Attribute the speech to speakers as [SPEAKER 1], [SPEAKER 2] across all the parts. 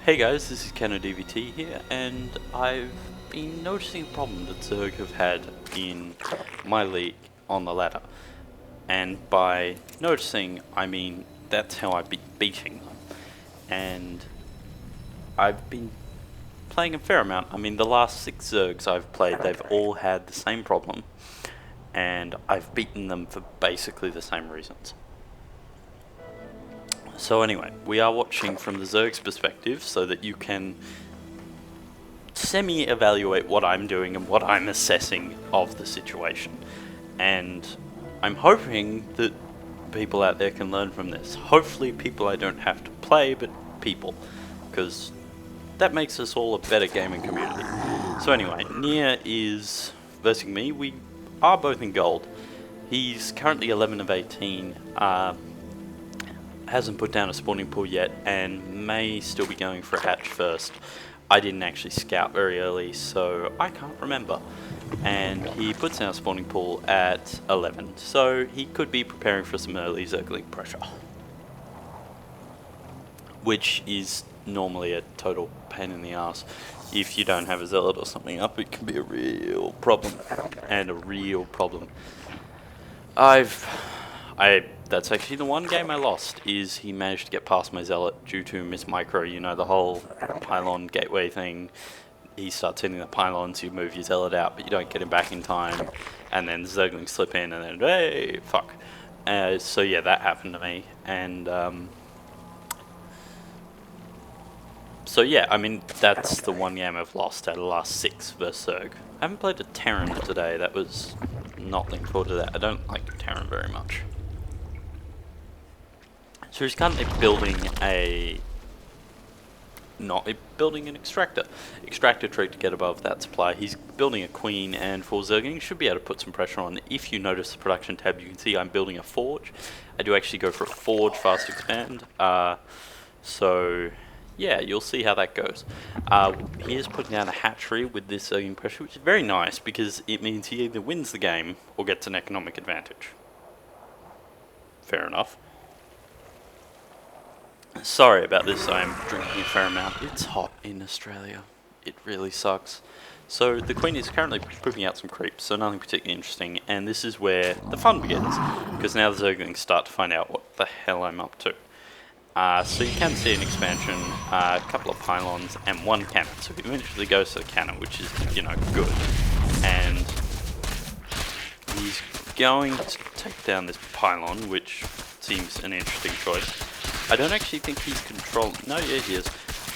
[SPEAKER 1] Hey guys, this is KenoDVT here, and I've been noticing a problem that Zerg have had in my league on the ladder. And by noticing, I mean that's how I've been beating them. And I've been playing a fair amount. I mean, the last 6 Zergs I've played, they've all had the same problem. And I've beaten them for basically the same reasons. So anyway, we are watching from the Zerg's perspective so that you can semi-evaluate what I'm doing and what I'm assessing of the situation. And I'm hoping that people out there can learn from this. Hopefully people I don't have to play, but people. Because that makes us all a better gaming community. So anyway, Nia is versing me. We are both in gold. He's currently 11 of 18. Hasn't put down a spawning pool yet and may still be going for a hatch first. I didn't actually scout very early, so I can't remember. And he puts down a spawning pool at 11, so he could be preparing for some early Zergling pressure, which is normally a total pain in the ass. If you don't have a zealot or something up, it can be a real problem, and a real problem. That's actually the one game I lost, is he managed to get past my zealot due to mismicro, you know, the whole pylon gateway thing. He starts hitting the pylons, you move your zealot out, but you don't get him back in time, and then the Zerglings slip in, and then, hey, fuck. So yeah, that happened to me, and so yeah, I mean, that's the one game I've lost out of the last 6 versus Zerg. I haven't played a Terran today, that was not looking forward to that. I don't like Terran very much. So he's currently building building an extractor tree to get above that supply. He's building a queen, and for Zerging should be able to put some pressure on. If you notice the production tab, you can see I'm building a forge. I do actually go for a forge fast expand. So yeah, you'll see how that goes. He is putting down a hatchery with this Zerging pressure, which is very nice because it means he either wins the game or gets an economic advantage. Fair enough. Sorry about this, I'm drinking a fair amount. It's hot in Australia. It really sucks. So the queen is currently pooping out some creeps, so nothing particularly interesting, and this is where the fun begins, because now the Zerglings start to find out what the hell I'm up to. So you can see an expansion, a couple of pylons, and 1 cannon. So he eventually goes to the cannon, which is, you know, good. And he's going to take down this pylon, which seems an interesting choice. I don't actually think he's controlling. No, yeah, he is.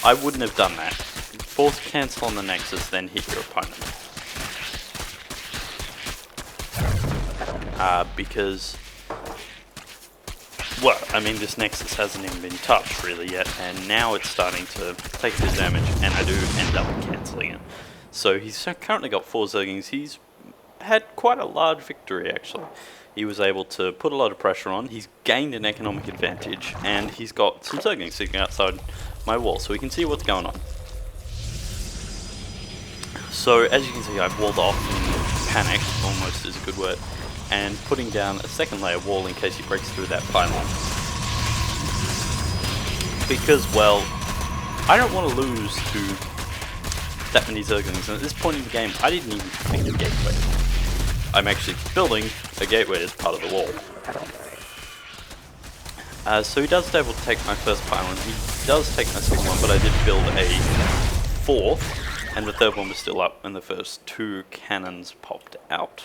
[SPEAKER 1] I wouldn't have done that. Force cancel on the Nexus, then hit your opponent. Because, well, I mean, this Nexus hasn't even been touched really yet, and now it's starting to take his damage, and I do end up cancelling it. So he's currently got 4 Zerglings. He's had quite a large victory, actually. He was able to put a lot of pressure on, he's gained an economic advantage, and he's got some Zerglings sitting outside my wall, so we can see what's going on. So, as you can see, I've walled off in panic, almost is a good word, and putting down a second layer wall in case he breaks through that pylon. Because, well, I don't want to lose to that many Zerglings, and at this point in the game, I didn't even think of gateway. I'm actually building a gateway as part of the wall. So he does able to take my first pylon, he does take my second one, but I did build a 4th, and the 3rd one was still up, and the first 2 cannons popped out.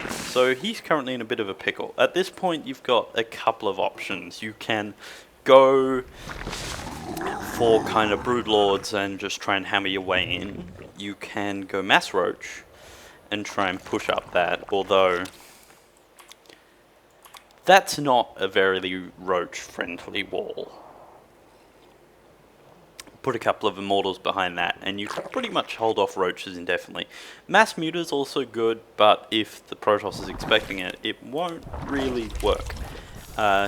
[SPEAKER 1] So he's currently in a bit of a pickle. At this point you've got a couple of options. You can go for kind of broodlords and just try and hammer your way in. You can go mass roach and try and push up that, although that's not a very roach-friendly wall. Put a couple of immortals behind that, and you can pretty much hold off roaches indefinitely. Mass muter's also good, but if the Protoss is expecting it, it won't really work.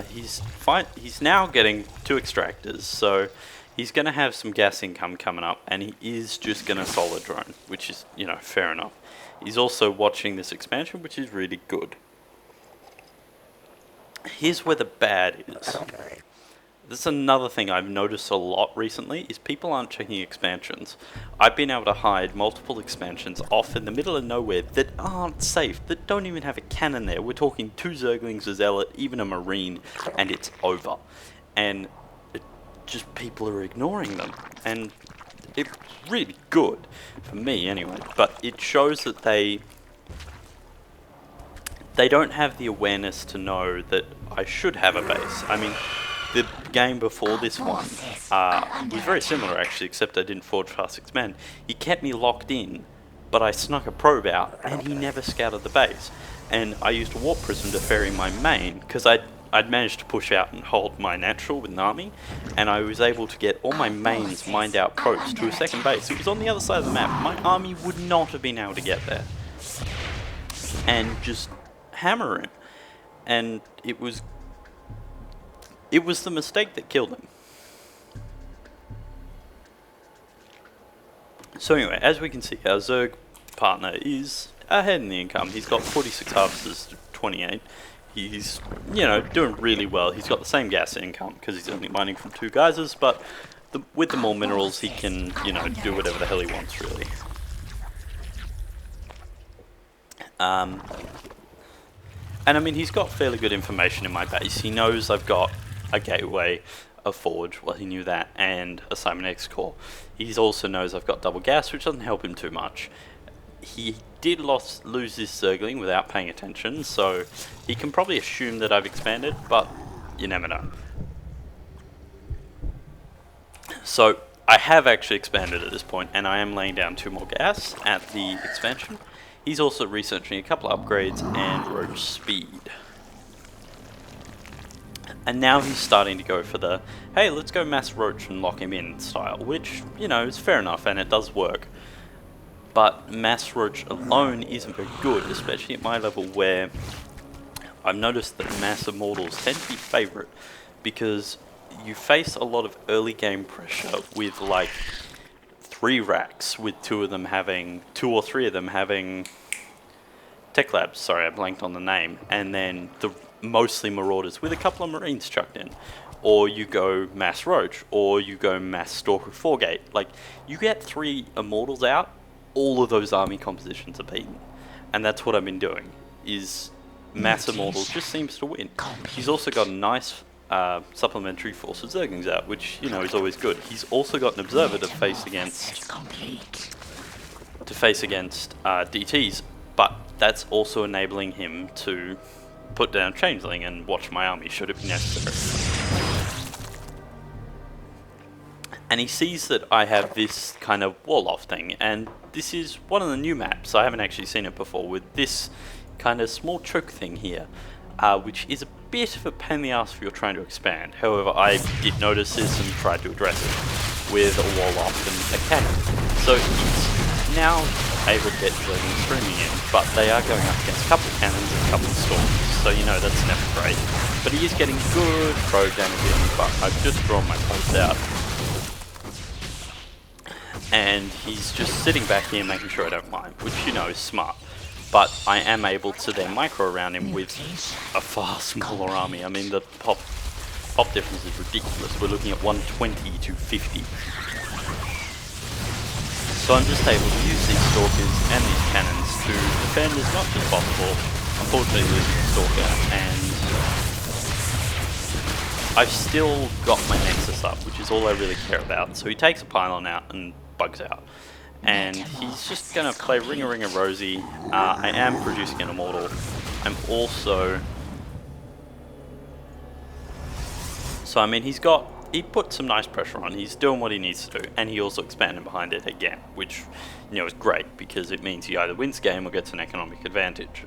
[SPEAKER 1] He's now getting 2 extractors, so he's going to have some gas income coming up, and he is just going to solid drone, which is, you know, fair enough. He's also watching this expansion, which is really good. Here's where the bad is. this is another thing I've noticed a lot recently, is people aren't checking expansions. I've been able to hide multiple expansions off in the middle of nowhere that aren't safe, that don't even have a cannon there. We're talking 2 Zerglings, a Zealot, even a Marine, and it's over. And just people are ignoring them. And it's really good, for me anyway, but it shows that they don't have the awareness to know that I should have a base. I mean, the game before this one was very similar actually, except I didn't forge fast expand. He kept me locked in, but I snuck a probe out, and he never scouted the base. And I used a warp prism to ferry my main, because I'd managed to push out and hold my natural with an army, and I was able to get all my mains mined out probes to a second base. It was on the other side of the map. My army would not have been able to get there. And just hammer him. And it was the mistake that killed him. So anyway, as we can see, our Zerg partner is ahead in the income. He's got 46 harvesters to 28. He's, you know, doing really well. He's got the same gas income because he's only mining from 2 geysers, but with the more minerals, he can, you know, do whatever the hell he wants, really. And I mean, he's got fairly good information in my base. He knows I've got a gateway, a forge, well he knew that, and a Simon X core. He also knows I've got double gas, which doesn't help him too much. He did lose this Zergling without paying attention, so he can probably assume that I've expanded, but you never know. So I have actually expanded at this point, and I am laying down 2 more gas at the expansion. He's also researching a couple of upgrades and roach speed. And now he's starting to go for the, hey, let's go mass roach and lock him in style, which, you know, is fair enough and it does work. But mass roach alone isn't very good, especially at my level, where I've noticed that mass immortals tend to be favourite because you face a lot of early game pressure with like 3 racks, with 2 or 3 of them having tech labs, sorry I blanked on the name, and then the mostly marauders with a couple of marines chucked in. Or you go mass roach, or you go mass stalker 4-gate. Like, you get 3 immortals out, all of those army compositions are beaten. And that's what I've been doing, is mass immortals just seems to win. He's also got a nice supplementary force of Zerglings out, which, you know, is always good. He's also got an observer to face against DTs, but that's also enabling him to put down Changeling and watch my army should it be necessary. And he sees that I have this kind of wall-off thing, and this is one of the new maps. I haven't actually seen it before, with this kind of small choke thing here, which is a bit of a pain in the ass if you're trying to expand. However, I did notice this and tried to address it with a wall-off and a cannon. So he's now able to get Zerglings streaming in, but they are going up against a couple of cannons and a couple of storms, so you know that's never great. But he is getting good probe damage in, but I've just drawn my post out. And he's just sitting back here making sure I don't mine, which, you know, is smart. But I am able to then micro around him with a far smaller army. I mean, the pop difference is ridiculous. We're looking at 120 to 50. So I'm just able to use these stalkers and these cannons to defend as much as possible. Unfortunately, losing the stalker, and I've still got my Nexus up, which is all I really care about. So he takes a pylon out and bugs out. And he's just going to play Ring-a-Ring-a Rosie. I am producing an Immortal. I'm also... So, I mean, he put some nice pressure on. He's doing what he needs to do. And he also expanded behind it again, which, you know, is great because it means he either wins the game or gets an economic advantage.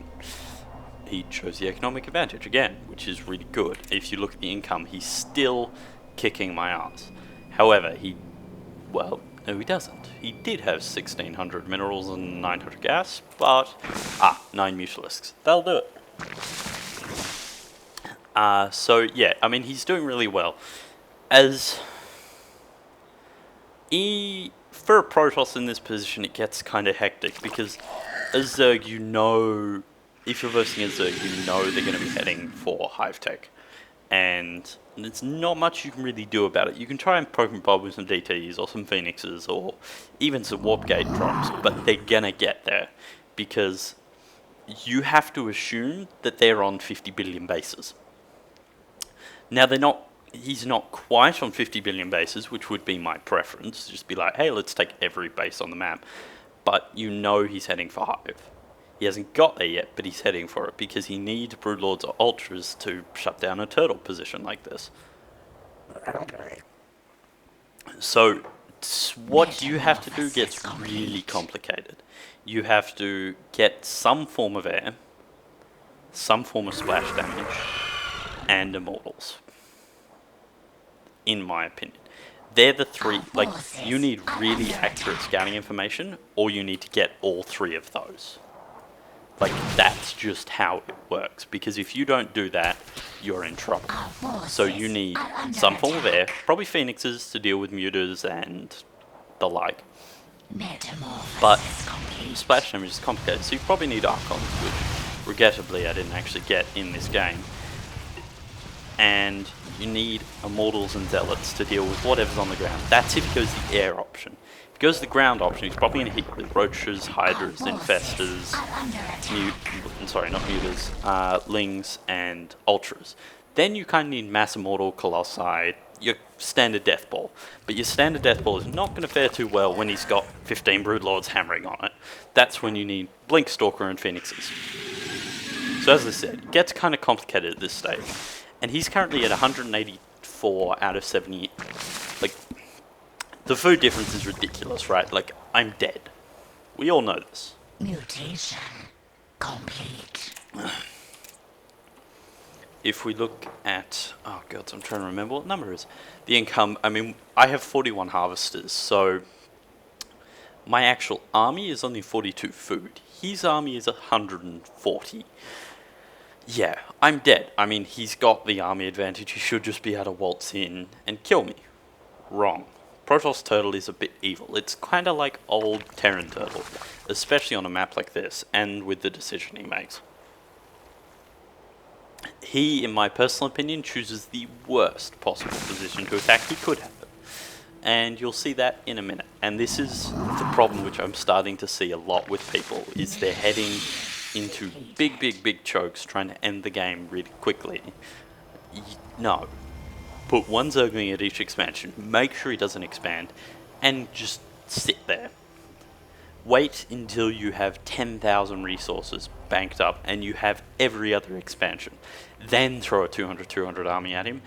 [SPEAKER 1] He chose the economic advantage again, which is really good. If you look at the income, he's still kicking my ass. However, well, no, he doesn't. He did have 1,600 minerals and 900 gas, but 9 Mutalisks. That'll do it. So yeah, I mean, he's doing really well. For a Protoss in this position, it gets kind of hectic because as Zerg, you know, if you're versing a Zerg, you know they're going to be heading for Hive Tech. and there's not much you can really do about it. You can try and poke and bob with some DTs or some Phoenixes or even some Warp Gate drops, but they're gonna get there because you have to assume that they're on 50 billion bases. Now he's not quite on 50 billion bases, which would be my preference. Just be like, hey, let's take every base on the map. But you know he's heading for Hive. He hasn't got there yet, but he's heading for it because he needs Broodlords or Ultras to shut down a turtle position like this. So what you have to do gets really complicated. You have to get some form of air, some form of splash damage, and Immortals. In my opinion. They're the three, like, you need really accurate scouting information, or you need to get all three of those. Like, that's just how it works, because if you don't do that, you're in trouble. So you need some form of air, probably Phoenixes to deal with mutas and the like. But splash damage is complicated, so you probably need Archons, which regrettably I didn't actually get in this game. And you need Immortals and Zealots to deal with whatever's on the ground. That's if he goes the air option. If he goes the ground option, he's probably going to hit with Roaches, Hydras, Infestors, Lings, and Ultras. Then you kind of need Mass Immortal, Colossi, your standard Death Ball. But your standard Death Ball is not going to fare too well when he's got 15 Broodlords hammering on it. That's when you need Blink Stalker and Phoenixes. So as I said, it gets kind of complicated at this stage. And he's currently at 184 out of 70. Like, the food difference is ridiculous, right? Like, I'm dead. We all know this.
[SPEAKER 2] Mutation complete.
[SPEAKER 1] If we look at, oh god, I'm trying to remember what number it is. The income, I mean, I have 41 harvesters, so my actual army is only 42 food. His army is 140. Yeah, I'm dead. I mean, he's got the army advantage. He should just be able to waltz in and kill me. Wrong. Protoss Turtle is a bit evil. It's kind of like old Terran Turtle, especially on a map like this, and with the decision he makes. He, in my personal opinion, chooses the worst possible position to attack he could have. And you'll see that in a minute. And this is the problem which I'm starting to see a lot with people, is they're heading into big chokes trying to end the game really quickly. No. Put one Zergling at each expansion, make sure he doesn't expand, and just sit there. Wait until you have 10,000 resources banked up and you have every other expansion. Then throw a 200 army at him,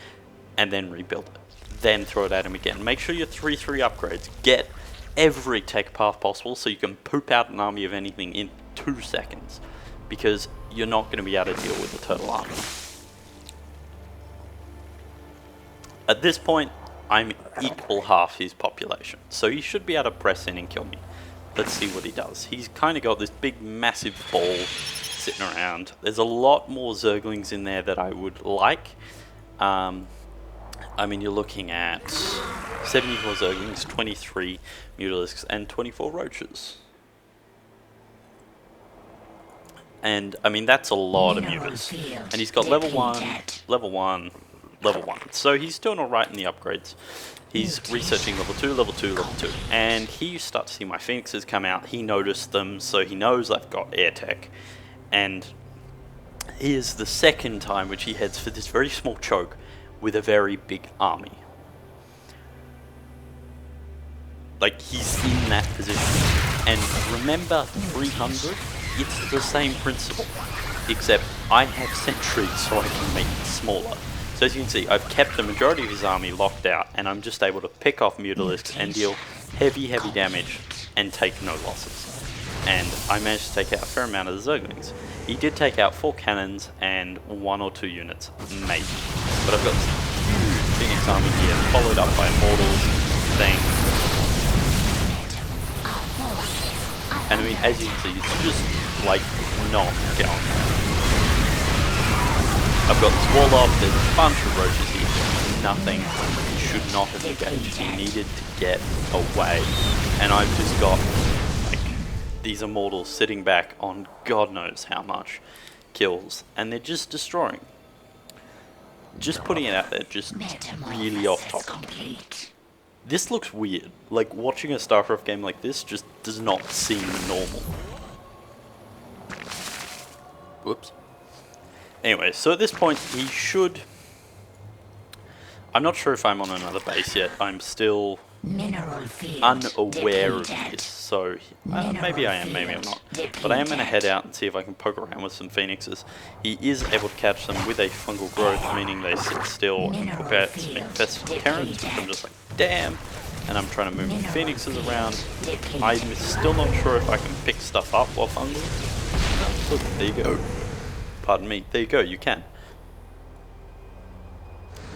[SPEAKER 1] and then rebuild it. Then throw it at him again. Make sure your 3/3 upgrades. Get every tech path possible so you can poop out an army of anything in 2 seconds. Because you're not going to be able to deal with the turtle army. At this point, I'm equal half his population, so he should be able to press in and kill me. Let's see what he does. He's kind of got this big massive ball sitting around. There's a lot more Zerglings in there that I would like. I mean, you're looking at 74 Zerglings, 23 Mutalisks, and 24 Roaches. And, I mean, that's a lot of mutas. And he's got level 1, level 1, level 1. So he's doing alright in the upgrades. He's researching level 2, level 2, level 2. And here you start to see my Phoenixes come out. He noticed them, so he knows I've got air tech. And here's the second time which he heads for this very small choke with a very big army. Like, he's in that position. And remember 300? It's the same principle, except I have sentries so I can make it smaller. So as you can see, I've kept the majority of his army locked out, and I'm just able to pick off Mutalisks and deal heavy damage and take no losses. And I managed to take out a fair amount of the Zerglings. He did take out 4 cannons and 1 or 2 units, maybe. But I've got this huge Phoenix army here, followed up by Immortals, things. And I mean, as you can see, it's just like not going. I've got this wall up, there's a bunch of Roaches here, nothing. He should not have engaged, he needed to get away. And I've just got like these Immortals sitting back on God knows how much kills, and they're just destroying. just putting it out there, just really off topic.
[SPEAKER 2] Complete.
[SPEAKER 1] This looks weird. Like, watching a StarCraft game like this just does not seem normal. Whoops. Anyway, so at this point, he should... I'm not sure if I'm on another base yet. I'm still unaware of this. So, maybe I am, maybe I'm not. But I am going to head out and see if I can poke around with some phoenixes. He is able to catch them with a fungal growth, meaning they sit still and poke out some infested terrans, which I'm just like, damn. And I'm trying to move my phoenixes around. I'm still not sure if I can pick stuff up while fungal. Look, there you go. Pardon me, there you go, you can.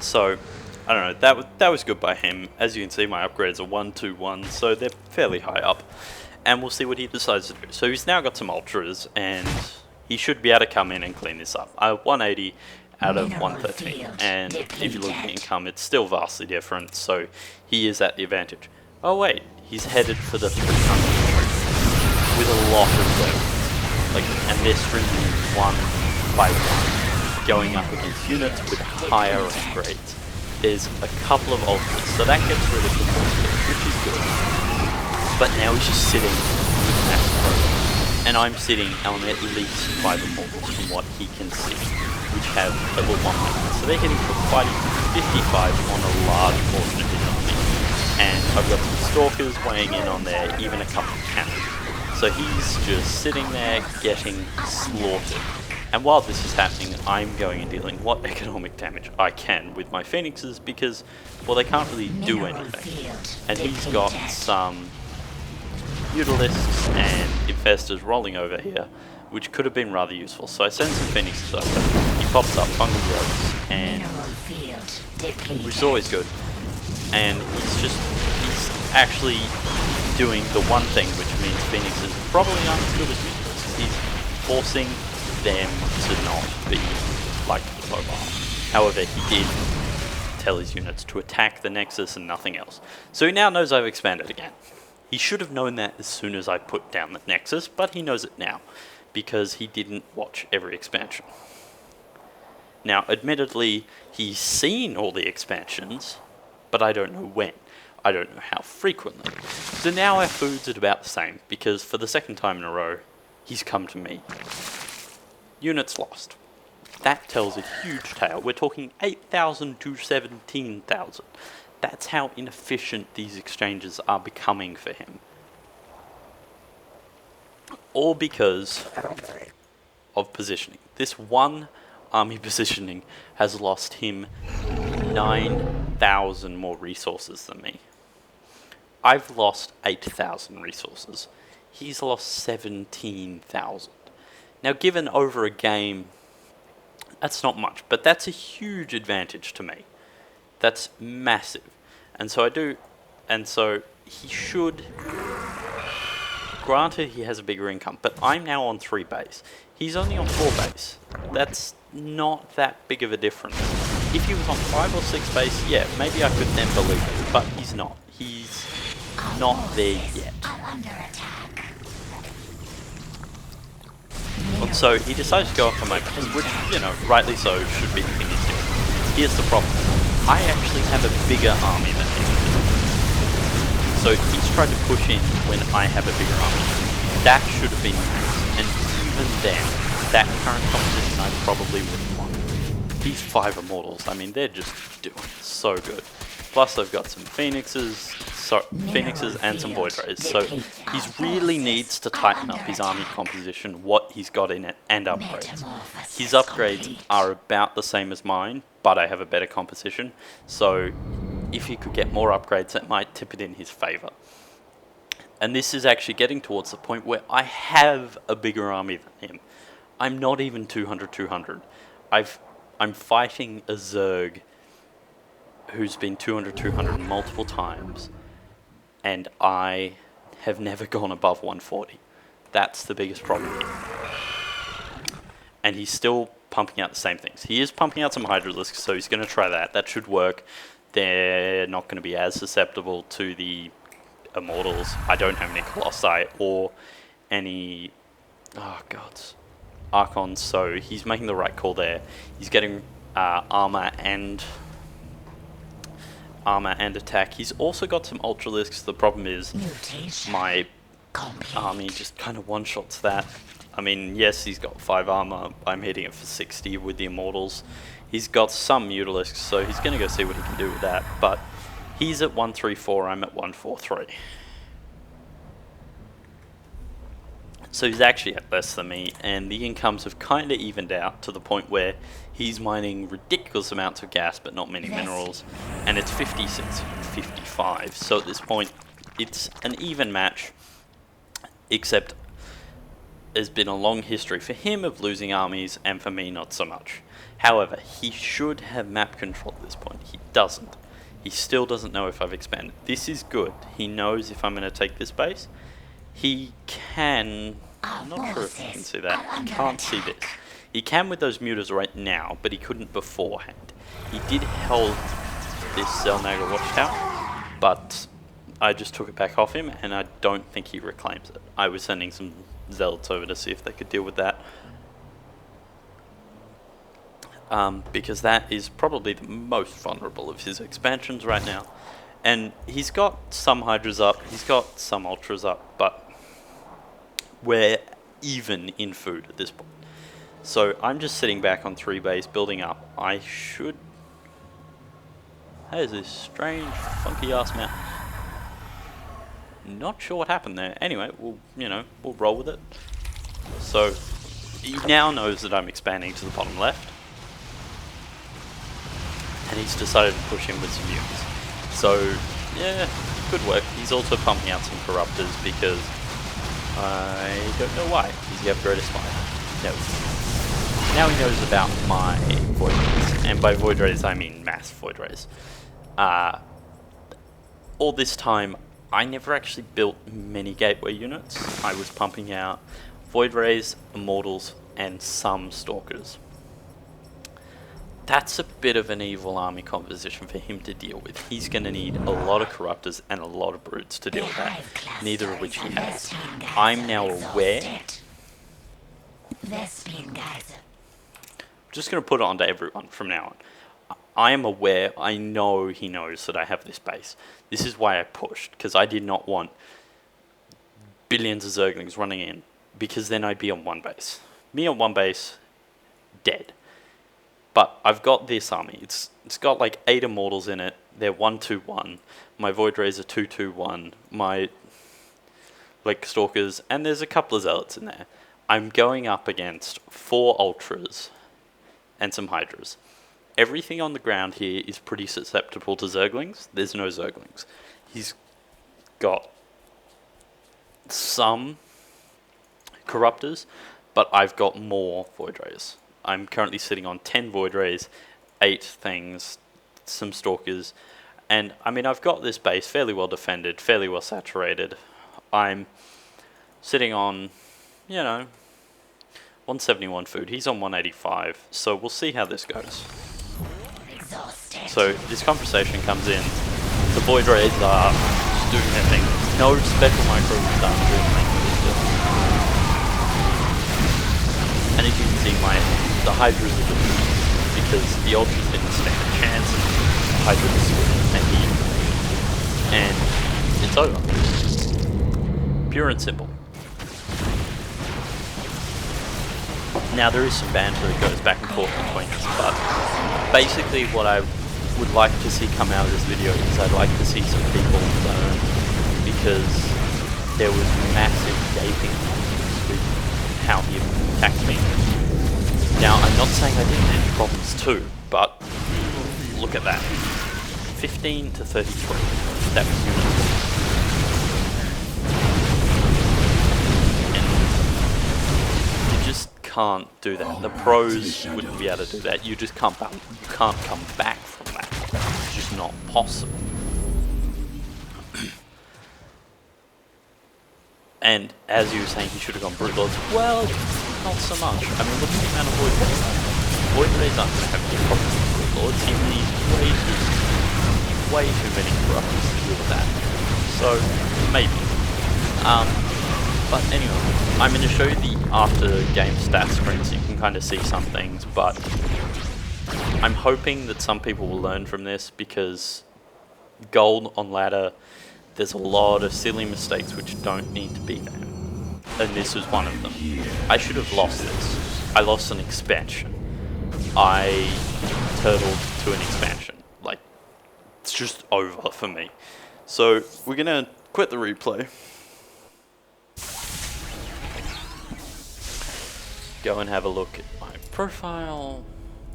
[SPEAKER 1] So, I don't know, that was good by him. As you can see, my upgrades are 1, 2, 1, so they're fairly high up. And we'll see what he decides to do. So he's now got some ultras, and he should be able to come in and clean this up. 180 out of 113, and if you look at income, it's still vastly different, so he is at the advantage. Oh wait, he's headed for the 300 with a lot of weapons. Like, and they're stringing 1 by 1, going up against units with higher upgrades. There's a couple of ultras, so that gets rid of the force, which is good. But now he's just sitting with massive progress. And I'm sitting on at least 5 immortals from what he can see, which have level 1 weapons. So they're hitting for fighting 55 on a large portion of his army. And I've got some stalkers weighing in on there, even a couple of cannons. So he's just sitting there getting slaughtered. And while this is happening, I'm going and dealing what economic damage I can with my phoenixes because, well, they can't really do anything. And he's got some Mutalisks and Infestors rolling over here, which could have been rather useful. So I send some phoenixes over, he pops up fungal growths, and which is always good. And he's actually doing the one thing, which means phoenixes probably aren't as good as Mutalisks. He's forcing them to not be like the mobile. However, he did tell his units to attack the Nexus and nothing else. So he now knows I've expanded again. He should have known that as soon as I put down the Nexus, but he knows it now, because he didn't watch every expansion. Now, admittedly, he's seen all the expansions, but I don't know when. I don't know how frequently. So now our food's at about the same, because for the second time in a row, he's come to me. Units lost. That tells a huge tale. We're talking 8,000 to 17,000. That's how inefficient these exchanges are becoming for him. All because of positioning. This one army positioning has lost him 9,000 more resources than me. I've lost 8,000 resources. He's lost 17,000. Now, given over a game, that's not much, but that's a huge advantage to me. That's massive. And so he should, granted he has a bigger income, but I'm now on 3 base. He's only on 4 base. That's not that big of a difference. If he was on 5 or 6 base, yeah, maybe I could then believe it, but he's not. He's not there yet. So he decides to go off on my base, which, you know, rightly so, should be the thing he's doing. Here's the problem. I actually have a bigger army than him. So he's tried to push in when I have a bigger army. That should have been nice. And even then, that current competition I probably wouldn't want. These 5 immortals, I mean, they're just doing so good. Plus I've got some phoenixes and some void rays, so he really needs to tighten up his army composition, what he's got in it, and upgrades. His upgrades are about the same as mine, but I have a better composition, so if he could get more upgrades, that might tip it in his favour. And this is actually getting towards the point where I have a bigger army than him. I'm not even 200-200. I'm fighting a Zerg who's been 200-200 multiple times, and I have never gone above 140. That's the biggest problem here. And he's still pumping out the same things. He is pumping out some Hydralisks, so he's going to try that. That should work. They're not going to be as susceptible to the Immortals. I don't have any Colossi or any... oh, gods. Archons, so he's making the right call there. He's getting armor and attack. He's also got some ultralisks. The problem is my army just kind of one-shots that. I mean, yes, he's got 5 armor. I'm hitting it for 60 with the immortals. He's got some mutalisks, so he's going to go see what he can do with that. But he's at 134, I'm at 143. So he's actually at less than me, and the incomes have kind of evened out to the point where he's mining ridiculous amounts of gas but not many minerals, and it's 56-55. So at this point, it's an even match, except there's been a long history for him of losing armies, and for me not so much. However, he should have map control at this point. He doesn't. He still doesn't know if I've expanded. This is good. He knows if I'm going to take this base. He can... I'm not sure if you can see that. He can't see this. He can with those muters right now, but he couldn't beforehand. He did hold this Zelnaga watchtower, but I just took it back off him, and I don't think he reclaims it. I was sending some zealots over to see if they could deal with that. Because that is probably the most vulnerable of his expansions right now. And he's got some Hydras up, he's got some Ultras up, but we're even in food at this point. So I'm just sitting back on 3 base, building up. I should... That is this strange, funky ass map. Not sure what happened there. Anyway, we'll roll with it. So he now knows that I'm expanding to the bottom left, and he's decided to push in with some units. So yeah, good work. He's also pumping out some corruptors because I don't know why. Does he have greatest fire? No. Now he knows about my void rays, and by void rays I mean mass void rays. All this time I never actually built many gateway units. I was pumping out void rays, immortals, and some stalkers. That's a bit of an evil army composition for him to deal with. He's going to need a lot of corruptors and a lot of brutes to deal with that, neither of which he has. I'm now aware. I'm just going to put it onto everyone from now on. I am aware, I know he knows that I have this base. This is why I pushed, because I did not want billions of Zerglings running in, because then I'd be on one base. Me on one base, dead. But I've got this army. It's got like 8 immortals in it. They're 1-2-1. My void rays are 2-2-1. My stalkers, and there's a couple of zealots in there. I'm going up against 4 ultras and some hydras. Everything on the ground here is pretty susceptible to Zerglings. There's no Zerglings. He's got some corruptors, but I've got more void rays. I'm currently sitting on 10 void rays, 8 things, some stalkers, and I mean I've got this base fairly well defended, fairly well saturated. I'm sitting on, 171 food. He's on 185, so we'll see how this goes. So this conversation comes in. The void rays are just doing their thing. No special micro done during the main still. And as you can see, the hydras are good because the ultras didn't stand a chance. The hydras and it's over. Pure and simple. Now there is some banter that goes back and forth between us, but basically what I would like to see come out of this video is I'd like to see some people learn, because there was massive gaping with how he attacked me. Now I'm not saying I didn't have problems too, but look at that. 15 to 33. That was unit. Can't do that. The pros wouldn't be able to do that. You just can't come back from that. It's just not possible. And as you were saying, he should have gone brutal. Well, not so much. I mean, look at the amount of void rays. Void rays aren't going to have any problems with brute lords. He needs way too many corruptors to deal with that. So maybe. But anyway, I'm going to show you the after game stats screen so you can kind of see some things, but I'm hoping that some people will learn from this, because gold on ladder, there's a lot of silly mistakes which don't need to be there. And this was one of them. I should have lost this. I lost an expansion. I turtled to an expansion. Like, it's just over for me. So, we're gonna quit the replay. Go and have a look at my profile,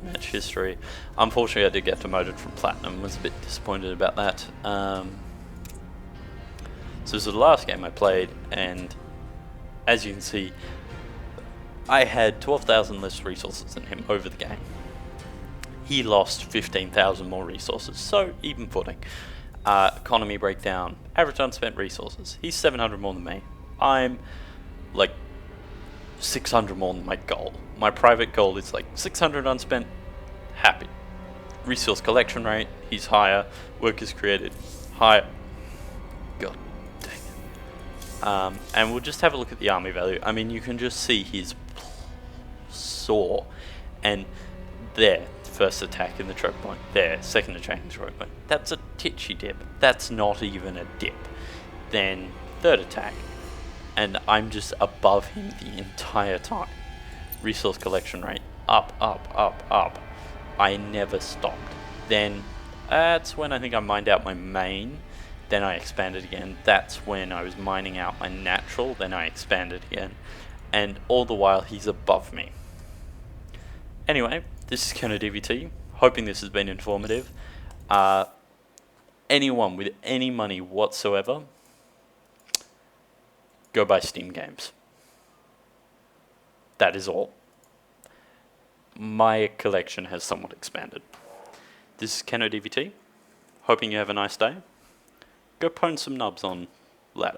[SPEAKER 1] match history. Unfortunately, I did get demoted from Platinum. Was a bit disappointed about that. So this was the last game I played, and as you can see, I had 12,000 less resources than him over the game. He lost 15,000 more resources, so even footing. Economy breakdown, average unspent resources. He's 700 more than me. I'm like 600 more than my goal. My private goal is like 600 unspent, happy. Resource collection rate, he's higher. Workers created, higher. God dang it. And we'll just have a look at the army value. I mean, you can just see his soar. And there, first attack in the choke point. There, second attack in the choke point. That's a titchy dip. That's not even a dip. Then, third attack. And I'm just above him the entire time. Resource collection rate, up, up, up, up. I never stopped. Then, that's when I think I mined out my main. Then I expanded again. That's when I was mining out my natural. Then I expanded again. And all the while, he's above me. Anyway, this is Keno DVT. Hoping this has been informative. Anyone with any money whatsoever, go buy Steam games. That is all. My collection has somewhat expanded. This is Keno DVT. Hoping you have a nice day. Go pwn some nubs on ladder.